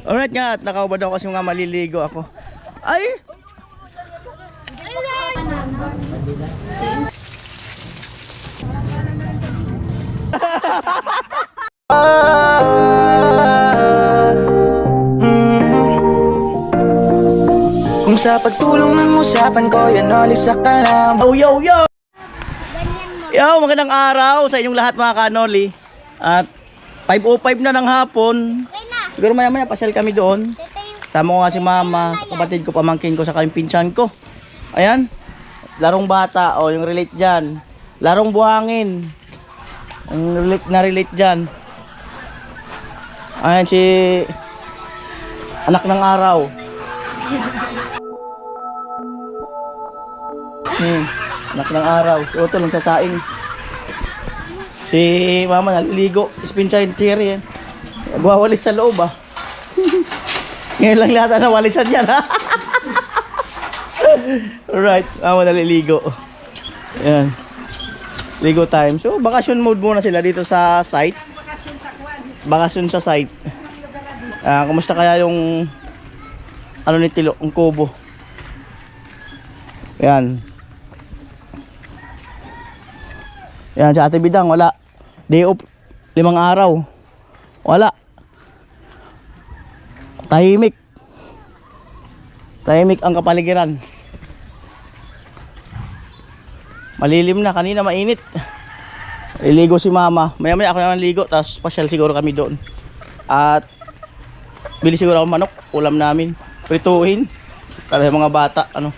Alright nga, at nakaubad ako kasi mga maliligo ako. Ay! Kung sa pagtulong ng usapan ko, yan alis sa kalam. Yo! Yo, magandang araw sa inyong lahat mga kanoli. At 5:05 na ng hapon. Siguro maya pasyal kami doon. Tama ko nga si mama, kapatid ko, pamangkin ko, sa yung pinsan ko. Ayan, larong bata, o yung relate dyan. Larong buhangin, yung relate dyan. Ayan si anak ng araw. Anak ng araw, si Otto lang sa saing. Si mama naliligo, spinchain cherry yan. Nagwawalis sa loob ah. Ngayon lang lahat na walisan yan ha. Alright, mama naliligo. Ayan, ligo time. So bakasyon mode muna sila dito sa site. Bakasyon sa site. Kumusta kaya yung ano ni Tilo, ang kubo. Ayan. Yan, sa Ate Bidang, wala. Day off, 5 araw. Wala. Tahimik. Tahimik ang kapaligiran. Malilim na, kanina mainit. Liligo si mama. Maya ako naman ligo, tapos pasyal siguro kami doon. At bili siguro ako manok, ulam namin. Prituhin. Para sa mga bata, ano.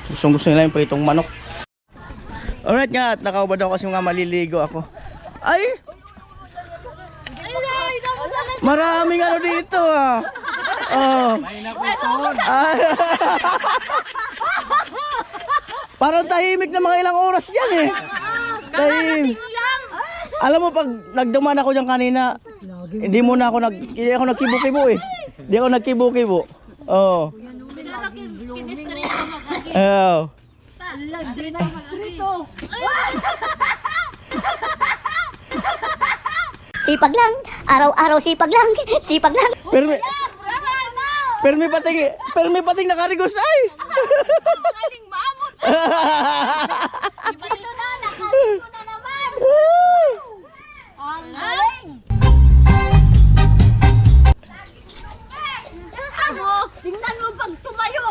Gusto nila yung pritong manok. Alright nga, at nakaubad ako kasi mga maliligo ako. Ay! Maraming ano dito ah. Oh. Parang tahimik na mga ilang oras dyan eh. Tahimik. Alam mo, pag nagduman ako dyan kanina, hindi ako nagkibo-kibo eh. Hindi ako nagkibo-kibo. Oh. Oh. Sipag lang, araw-araw sipag lang, sipag lang. Pero may pating nakarigos ay. Aling mamot. Ito na, nakaligo na naman. Ang galing. Tingnan mo pag tumayo.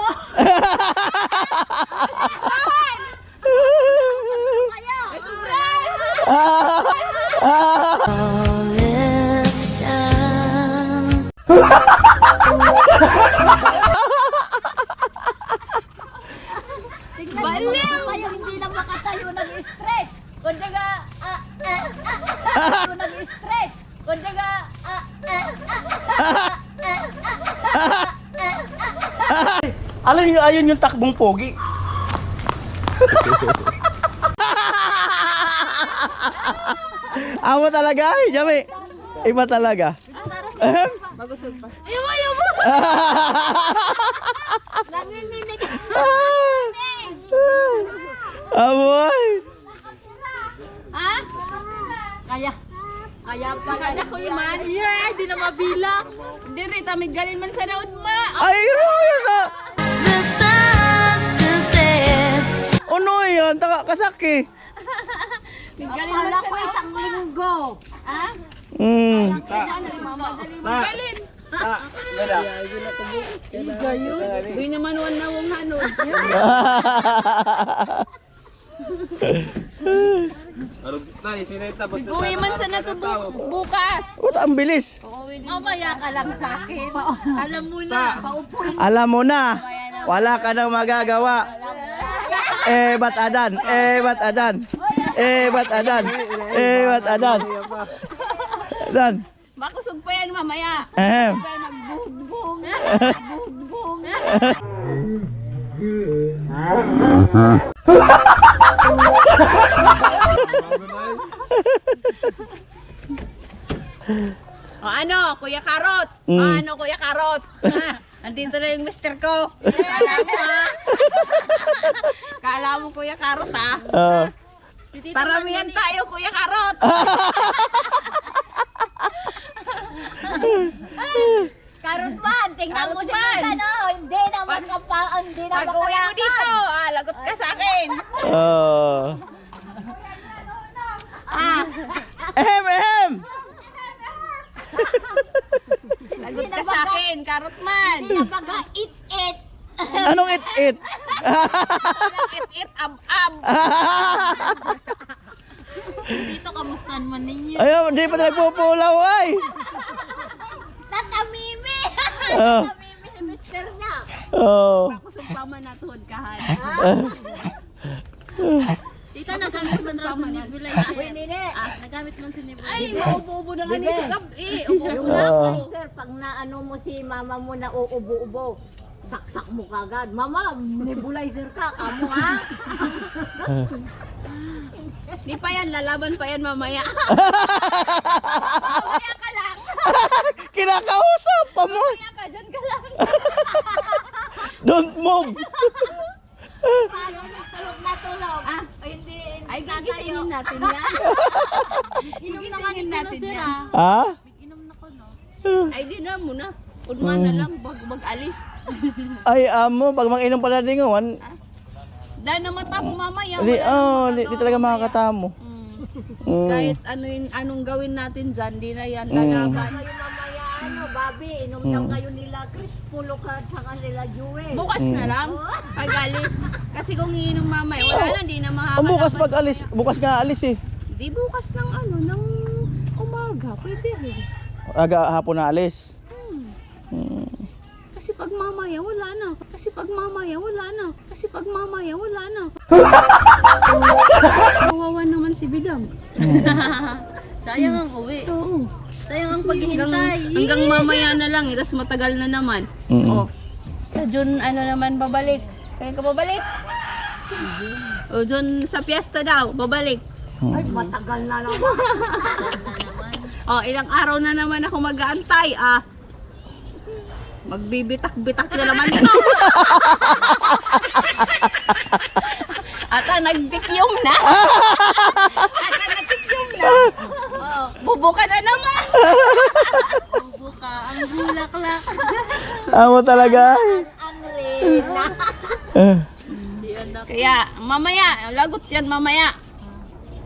Baliw! Kayo hindi na makatayo nag-stretch. Kundi nga, nag-stretch. Kundi nga, Alam niyo, ayun yung takbong pogi. Amo talaga, Jami. Iba talaga. magusog pa. Ayaw mo! Nanginginig. Amoy. Ha? Kaya pa nga ko yung man. Yeah, di na mabilang. Hindi rin, tamigalin man sa naod ma. Ay, yun na. Ano yan? Kasaki. Migalin man sa naod. Isang linggo. Ha? Migalin. Uy naman wan na wong hanod. Uwi man sa nato bukas. Ang bilis. Mamaya ka lang sa akin. Alam mo na. Paupuin. Alam mo na. Wala ka nang magagawa. Ba't adan? Ba't adan? Ba't adan? Ba't adan? Adan. Makusog pa yan mamaya. Kaya nagbuhudgong. Buhudgong. O ano, Kuya Karot? O ano, Kuya Karot? Ha? Andito na yung mister ko. Kala mo ha? Kala mo Kuya Karot ha? Paramihan tayo Kuya Karot. Karot man, tingnan mo si Ethan, oh. Hindi na hindi na Pag uwi mo dito, lagot ka sa akin. Oh. Ehem. Lagot ka sa akin, karot man. Hindi na baga it. Anong it? It, ab. Dito, kamustan man ninyo. Ayun, hindi pa nagpupulaw ay. Tatamimi! Oh. Tatamimi ni mister niya. Oh. Kusog pa man na tuhod kahan. Tita, nagamitan raw sa Nibilay. Uy, nene. Nagamit man si Nibilay. Ay, maubo-ubo na nga ni sa gabi. Ubo-ubo na. Sir, pag naano mo si mama mo na uubo-ubo, saksak mo kagad. Mama, nebulizer ka, kamo ha? Di pa yan, lalaban pa yan mamaya. Mamaya ka lang. Kinakausap pa mo. Mamaya ka, dyan ka lang. Don't move. Paano tulog na tulog? Ay, hindi Ay, na kayo. gigisingin natin yan. Gigisingin natin yan. Ha? Ay, di na muna. Udma na lang, bag-alis. Ay, amo, pag mag-inom pala din ngawan, Dahil na mata mo mamaya. di, wala di namang talaga magagawa makakatamo. Kahit anong gawin natin dyan, di na yan Kayo lalaban. mamaya, Bobby, inom daw kayo nila Chris Pulok at saka nila Jewel. Bukas na lang, pag-alis. Kasi kung iinom mamaya, wala na, di na Ang makakalaban. bukas pag alis, bukas nga alis eh. Di bukas ng ng umaga, pwede rin. Aga hapon na alis. Kasi pag mamaya, wala na. Kasi pag mamaya, wala na. Kasi pag mamaya, wala na. Kawawa naman si Bidang. Sayang ang uwi. Oo. Sayang ang Hanggang mamaya na lang, tapos matagal na naman. Oh. Sa June, naman, babalik. Kaya ka babalik? O, June, sa piyesta daw, babalik. Ay, matagal na naman. O, ilang araw na naman ako mag-aantay, Magbibitak-bitak na naman ito. Ata nagtikyom na. Bubuka na naman. Buka, ang bulaklak. Amo talaga. Ang reyna. Kaya, mamaya, lagot yan mamaya.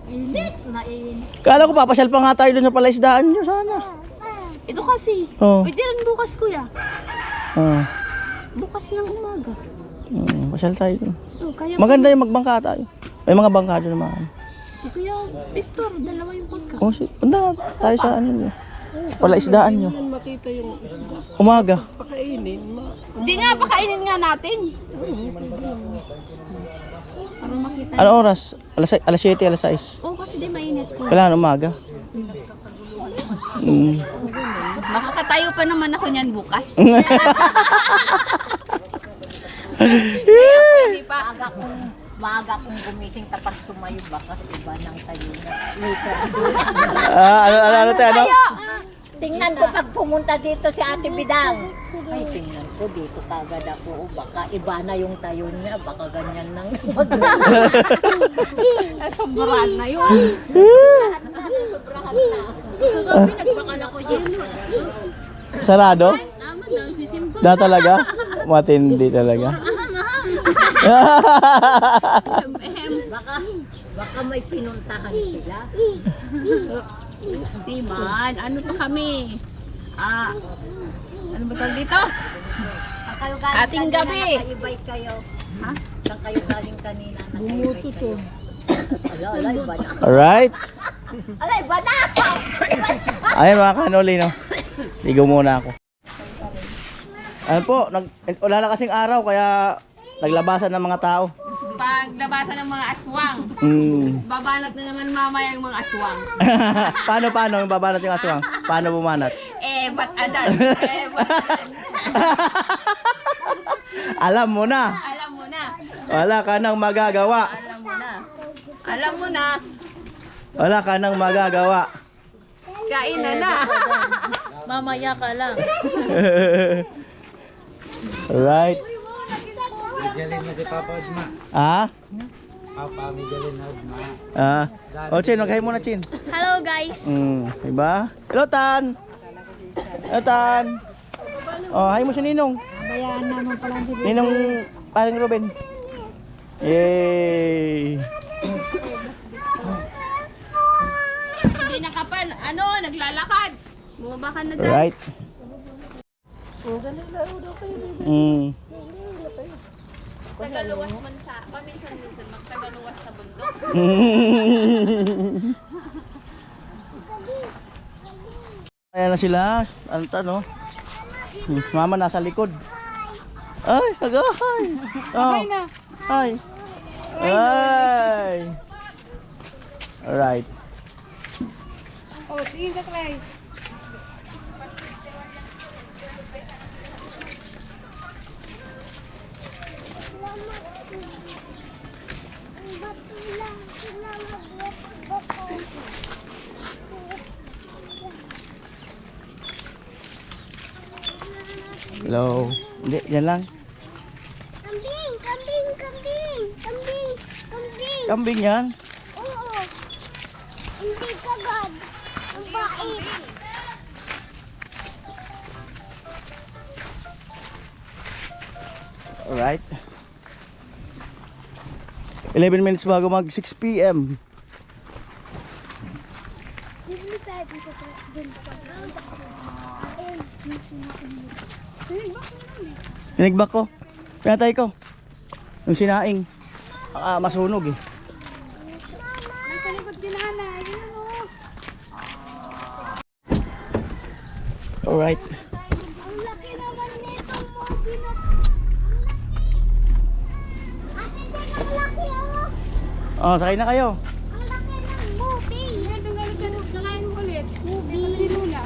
Init na init. Kala ko papasyal pa nga tayo dun sa palaisdaan nyo sana. Ito kasi, Oh. pwede rin bukas kuya. Oh. Bukas ng umaga. Pasyal tayo dun. Kaya Maganda yung magbangka tayo. May mga bangka dun naman. si Kuya Victor, dalawa yung pagka. Oh, punta tayo sa ano. Sa palaisdaan nyo. Makita yung Umaga. Hindi nga, pakainin nga natin. Para makita. Ano oras? Alas 7, alas 6. Oo, kasi di mainit ko. Kailangan umaga. Makakatayo pa naman ako niyan bukas. Hindi pa. Maaga kong gumising tapos tumayo baka iba ng tayo na. Ano tayo? Tingnan ko pag pumunta dito si Ate Bidang. Ay, tingnan ko dito kagad ako. Baka iba na yung tayo niya. Baka ganyan nang Sobrang na yun. sobrahan na. So, nagbakan ako dyan. Sarado? Naman daw, sisimba. Da talaga? Matindi talaga. Baka may pinuntahan sila. Di man, ano pa kami? Ano ba tawag dito? Saan kayo galing Ating kanina, gabi. nakaibay kayo. Ha? Saan kayo galing kanina? Bumuto to. Ala, iba na. Alright. Ala, iba na! Ayun mga kanoli, no? Ligo muna ako. Ano po, wala na kasing araw kaya naglabasan ng mga tao. Paglabasan ng mga aswang. Babanat na naman mamaya yung mga aswang. Paano yung babanat yung aswang? Paano bumanat? Ba't adan? Ba't adan? Alam mo na. Alam mo na. Wala ka nang magagawa. Alam mo na. Alam mo na. Wala ka nang magagawa. Kain na. Mamaya ka lang. Alright. Migalin na si Papa Udma. Ah? Papa, migalin na Udma. Oh, Chin, maghay muna, Chin. Hello guys. Diba? Hello, Tan. Hello, Tan. Oh, hi mo si Ninong. Bayaan naman pala si Ninong paring Ruben. Yay! Hindi na ka pa, naglalakad. Bumaba ka na dyan. Alright. Tagaluwas man sa, paminsan-minsan magtagaluwas sa bundok. Ayan na sila. Ano to, no? Mama nasa likod. Ay, agay. Oh. na. Hi. Ay. Alright. Oh, sige ka try. Hello. Hindi, yan lang. Kambing, kambing, kambing, kambing, kambing. Kambing yan. Oo. Hindi kagad. Ang bait. Alright. 11 minutes bago mag 6 p.m. Bibili tayo dito sa dito. Ayun. Tinigbak ko. Pinatay ko. Yung sinaing. Masunog eh. Nasa likod si nanay. Yun o. Alright. Ang laki naman nito mo. Ate, dyan ang laki oh. Oh, sakay na kayo. Ang laki ng movie. Sakayin mo ulit. Movie. Lula.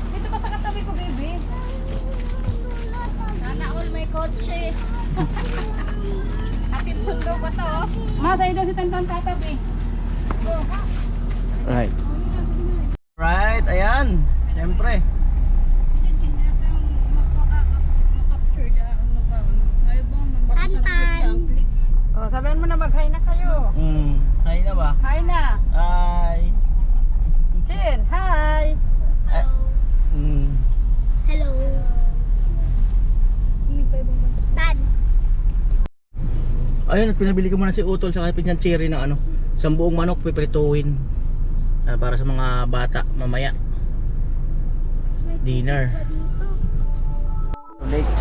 Dito ka sa katabi ko, baby. Sana all may kotse. Atin sundo ba to? Sa'yo daw si Tantan tatabi. Alright. Alright, ayan. Siyempre. Tantan. Oh, sabihin mo na mag-hi na kayo. Hi na ba? Hi na. Hi. Chin, hi. Hello. Tan. Ayun, at pinabili ko muna si Utol sa kapit niyang cherry na ano. Isang buong manok piprituhin. Para sa mga bata mamaya. Dinner. Late.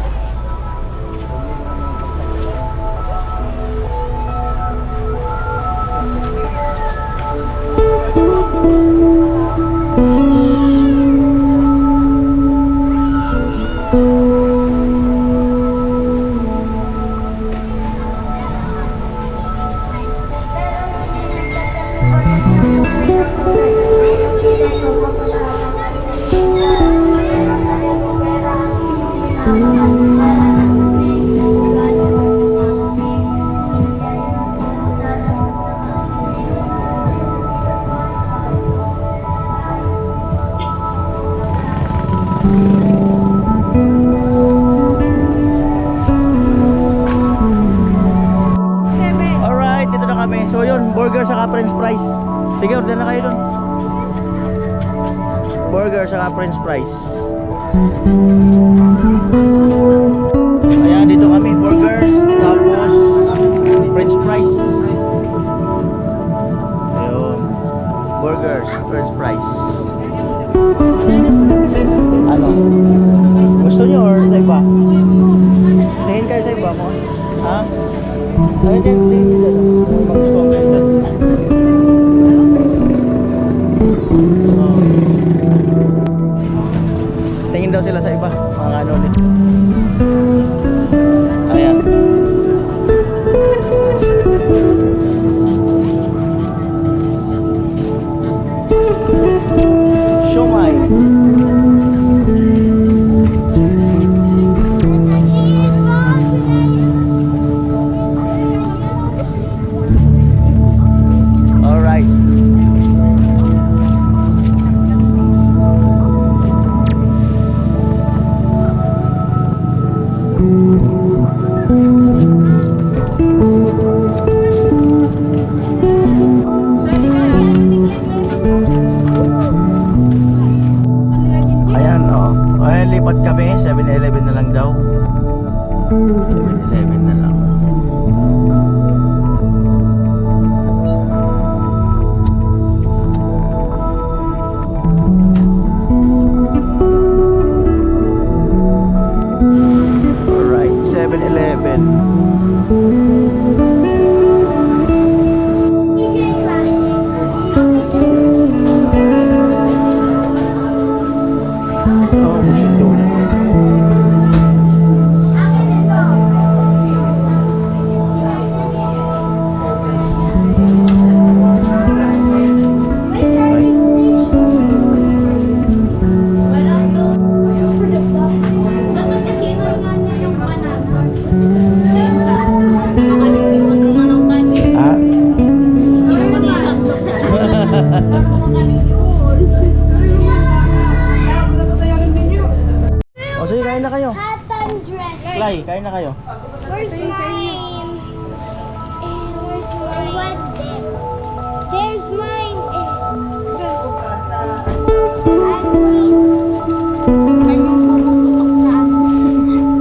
Alright, dito na kami. So yun, burger saka french fries. Sige, order na kayo dun. Burger saka french fries. Ayan, dito kami. Burgers, tapos french fries. Ayun. Burgers, french fries. Ano? Gusto nyo or sa iba? Tingin kayo sa iba mo? Ha? Ayun, tingin nyo dyan. Mag-gusto kayo dyan. Tingin daw sila sa iba, mga ano ulit. Ayan. Siomai. Cheese ball. Alright. Pwede ka. O sige, kain na kayo. Cotton dress. Fly, kain na kayo. Where's mine? Where's mine? What this? There's mine. Kanyang pumuputok sa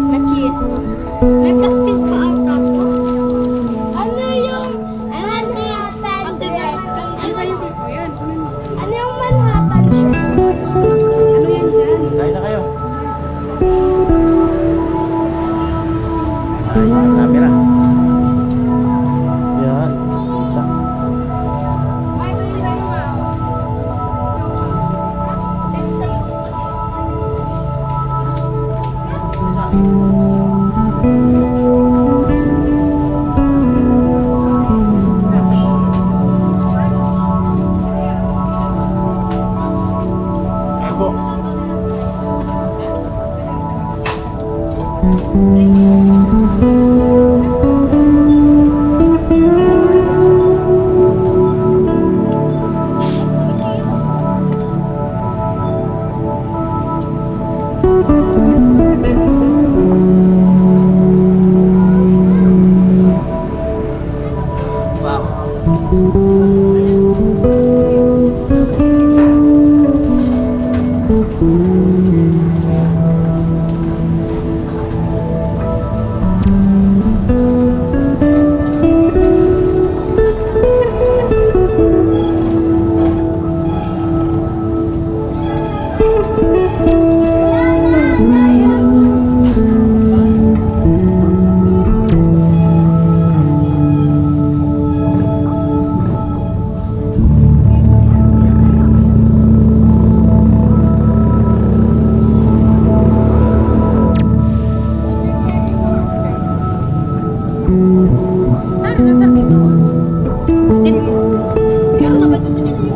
na cheese. May plastic pa ata to. Ano yung Manhattan dress? Ano yung Manhattan dress? Ano yan dyan? Kain na kayo. Ay, camera. Yan. May ito yung tayo ba? Ako.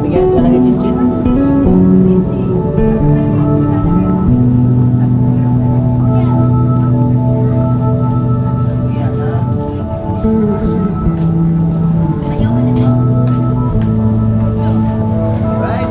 Bigyan ka lagi cincin. Yan, ha? Right.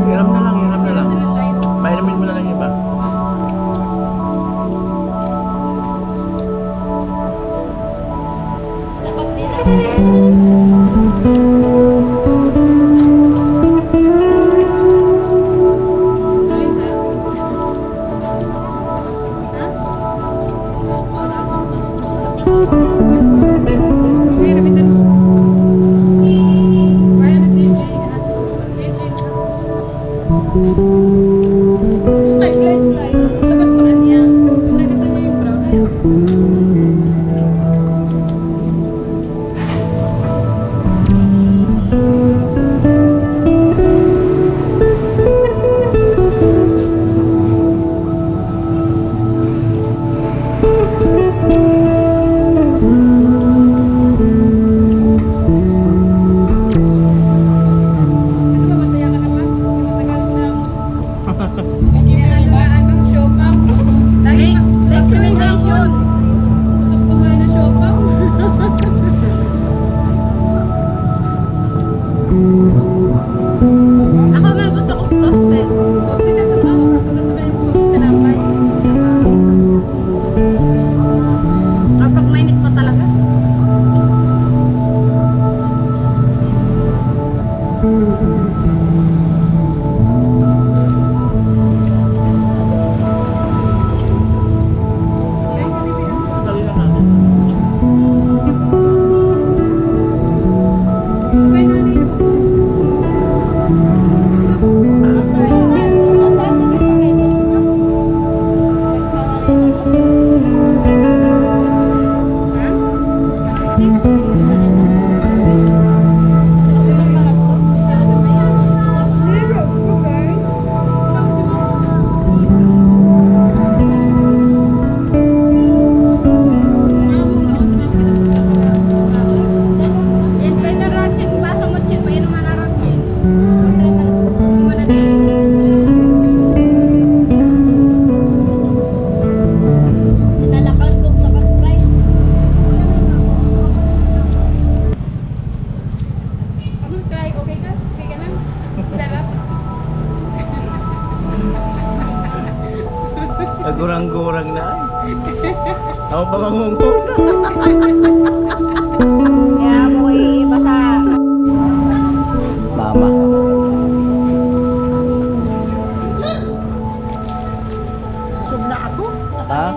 Hiram na lang. Pairamin mo na lang yung iba. Nagurang-gurang na. Ako pa mangunguna. Kaya ako iiba ka. Mama. Busog na ako. Ha?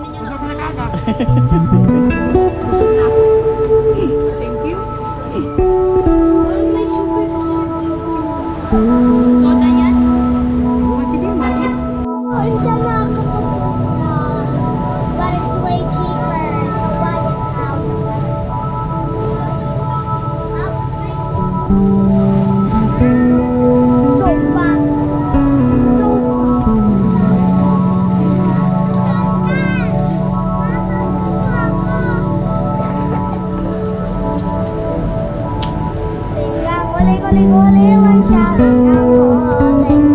Thank you. May sugar kasi. Soda yan? Sige, mali. Oh, isa na ako. But it's way cheaper. So buy it now. Sopa. Guli-guli-guli, one challenge ang calling.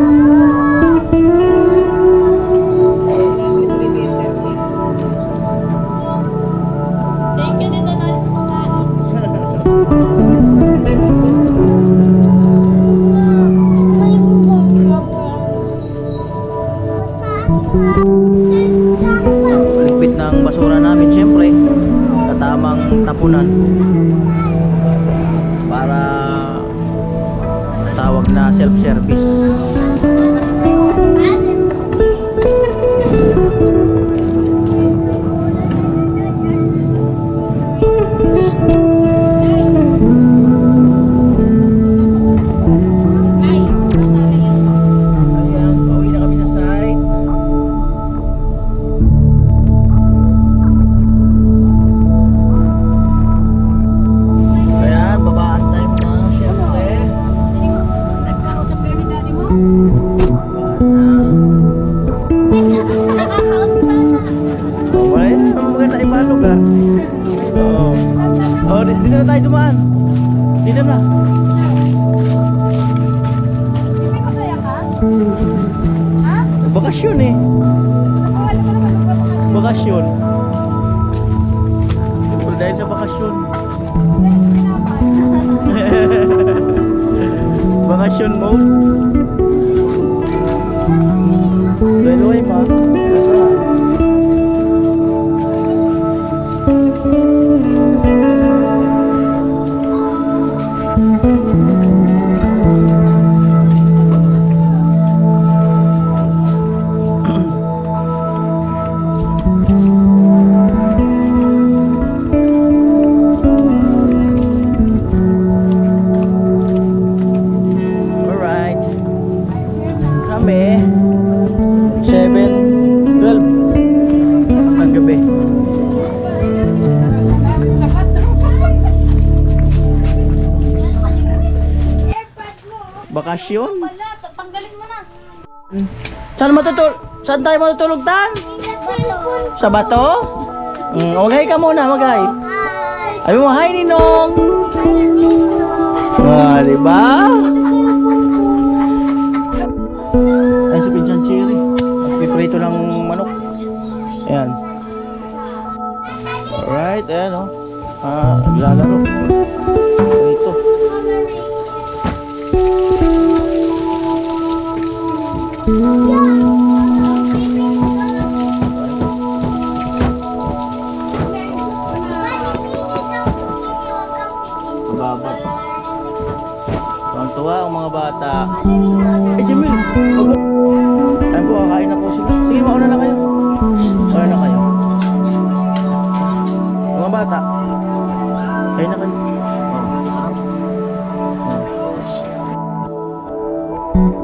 Thank you dito na sa pagkain. Ligpit ng basura namin siyempre. Sa tamang tapunan. Para tawag na self-service. Ayan, pauwi na kami sa site. Ayan, babaan tayo na syempre. Nagkausap kayo ni daddy mo? Babaan na. Wala yun, maganda ibalog ah. Oo. Oh, dito na tayo dumaan. Dito na. May kasaya ka? Bakasyon eh. Wala pa naman magpapakain. Bakasyon. Pero dahil sa bakasyon. Bakasyon mo. Dahil ma. Alright. Kami 7:12 ng gabi. Bakasyon? Wala, tanggalin mo na. Saan tayo matutulog tan? Sa cellphone. Sa bato? Maghay ka muna, maghay. Hi. Ay mo, hi Ninong. Diba? Ay, si Pinsan Cherry. Piprito ng manok. Ayan. Alright, ayan o. Naglalaro. Prito. Babat. Tuwang-tuwa ang mga bata. Eh,